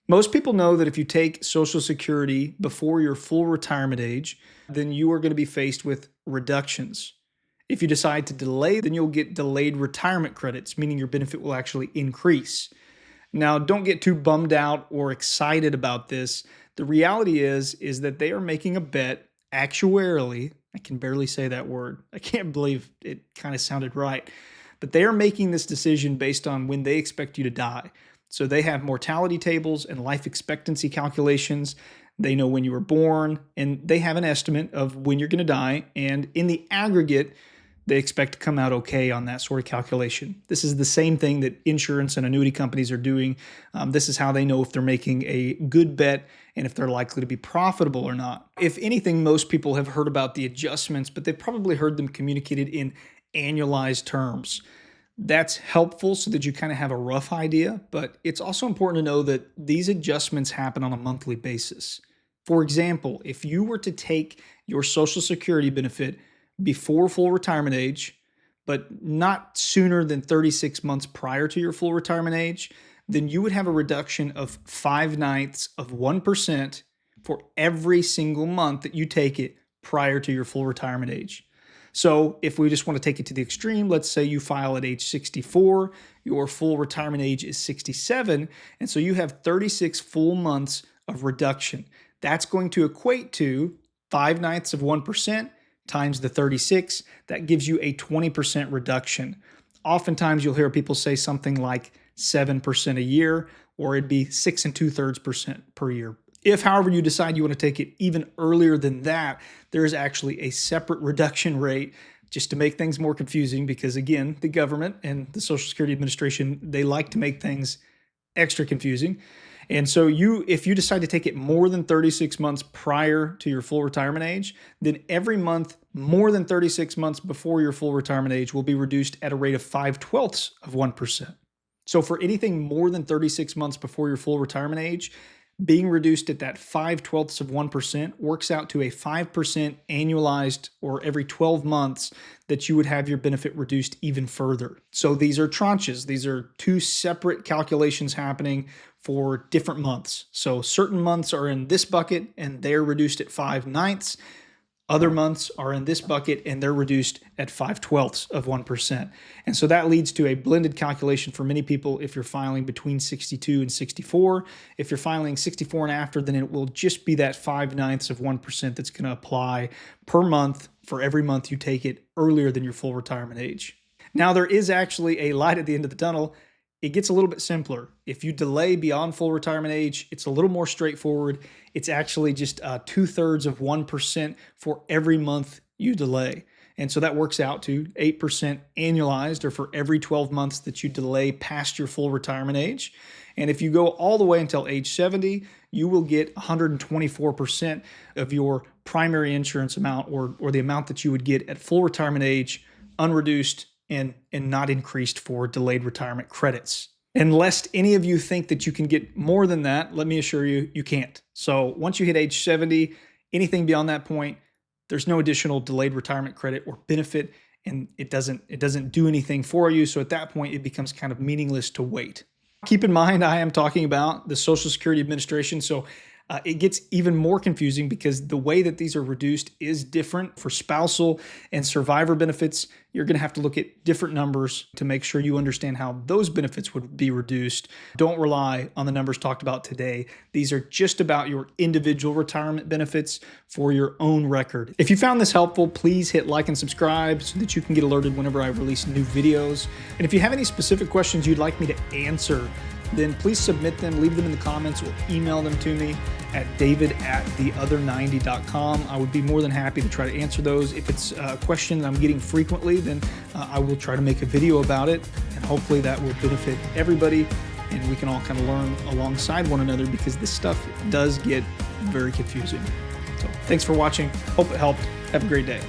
Most people know that if you take Social Security before your full retirement age, then you are going to be faced with reductions. If you decide to delay, then you'll get delayed retirement credits, meaning your benefit will actually increase. Now, don't get too bummed out or excited about this. The reality is that they are making a bet actuarially. I can barely say that word. I can't believe it kind of sounded right. But they are making this decision based on when they expect you to die. So they have mortality tables and life expectancy calculations. They know when you were born, and they have an estimate of when you're going to die. And in the aggregate, they expect to come out okay on that sort of calculation. This is the same thing that insurance and annuity companies are doing. This is how they know if they're making a good bet and if they're likely to be profitable or not. If anything, most people have heard about the adjustments, but they've probably heard them communicated in annualized terms. That's helpful so that you kind of have a rough idea, but it's also important to know that these adjustments happen on a monthly basis. For example, if you were to take your Social Security benefit before full retirement age, but not sooner than 36 months prior to your full retirement age, then you would have a reduction of 0.05% for every single month that you take it prior to your full retirement age. So if we just want to take it to the extreme, let's say you file at age 64, your full retirement age is 67, and so you have 36 full months of reduction. That's going to equate to 0.05% times the 36. That gives you a 20% reduction. Oftentimes you'll hear people say something like 7% a year, or it'd be 6 2/3% per year. If, however, you decide you want to take it even earlier than that, there is actually a separate reduction rate just to make things more confusing because, again, the government and the Social Security Administration, they like to make things extra confusing. And so if you decide to take it more than 36 months prior to your full retirement age, then every month more than 36 months before your full retirement age will be reduced at a rate of 0.05%. So for anything more than 36 months before your full retirement age, being reduced at that 0.05% works out to a 5% annualized, or every 12 months that you would have your benefit reduced even further. So these are tranches. These are two separate calculations happening for different months. So certain months are in this bucket and they're reduced at 5/9. Other months are in this bucket and they're reduced at 0.05%. And so that leads to a blended calculation for many people if you're filing between 62 and 64. If you're filing 64 and after, then it will just be that 0.05% that's going to apply per month for every month you take it earlier than your full retirement age. Now, there is actually a light at the end of the tunnel. It gets a little bit simpler. If you delay beyond full retirement age, it's a little more straightforward. It's actually just 0.02% for every month you delay. And so that works out to 8% annualized, or for every 12 months that you delay past your full retirement age. And if you go all the way until age 70, you will get 124% of your primary insurance amount, or the amount that you would get at full retirement age, unreduced and not increased for delayed retirement credits. And lest any of you think that you can get more than that, let me assure you, you can't. So once you hit age 70, anything beyond that point, there's no additional delayed retirement credit or benefit, and it doesn't do anything for you. So at that point, it becomes kind of meaningless to wait. Keep in mind, I am talking about the Social Security Administration, so it gets even more confusing because the way that these are reduced is different. For spousal and survivor benefits, you're going to have to look at different numbers to make sure you understand how those benefits would be reduced. Don't rely on the numbers talked about today. These are just about your individual retirement benefits for your own record. If you found this helpful, please hit like and subscribe so that you can get alerted whenever I release new videos. And if you have any specific questions you'd like me to answer, then please submit them, leave them in the comments, or email them to me at david@theother90.com. I would be more than happy to try to answer those. If it's a question that I'm getting frequently, then I will try to make a video about it, and hopefully that will benefit everybody, and we can all kind of learn alongside one another, because this stuff does get very confusing. So thanks for watching. Hope it helped. Have a great day.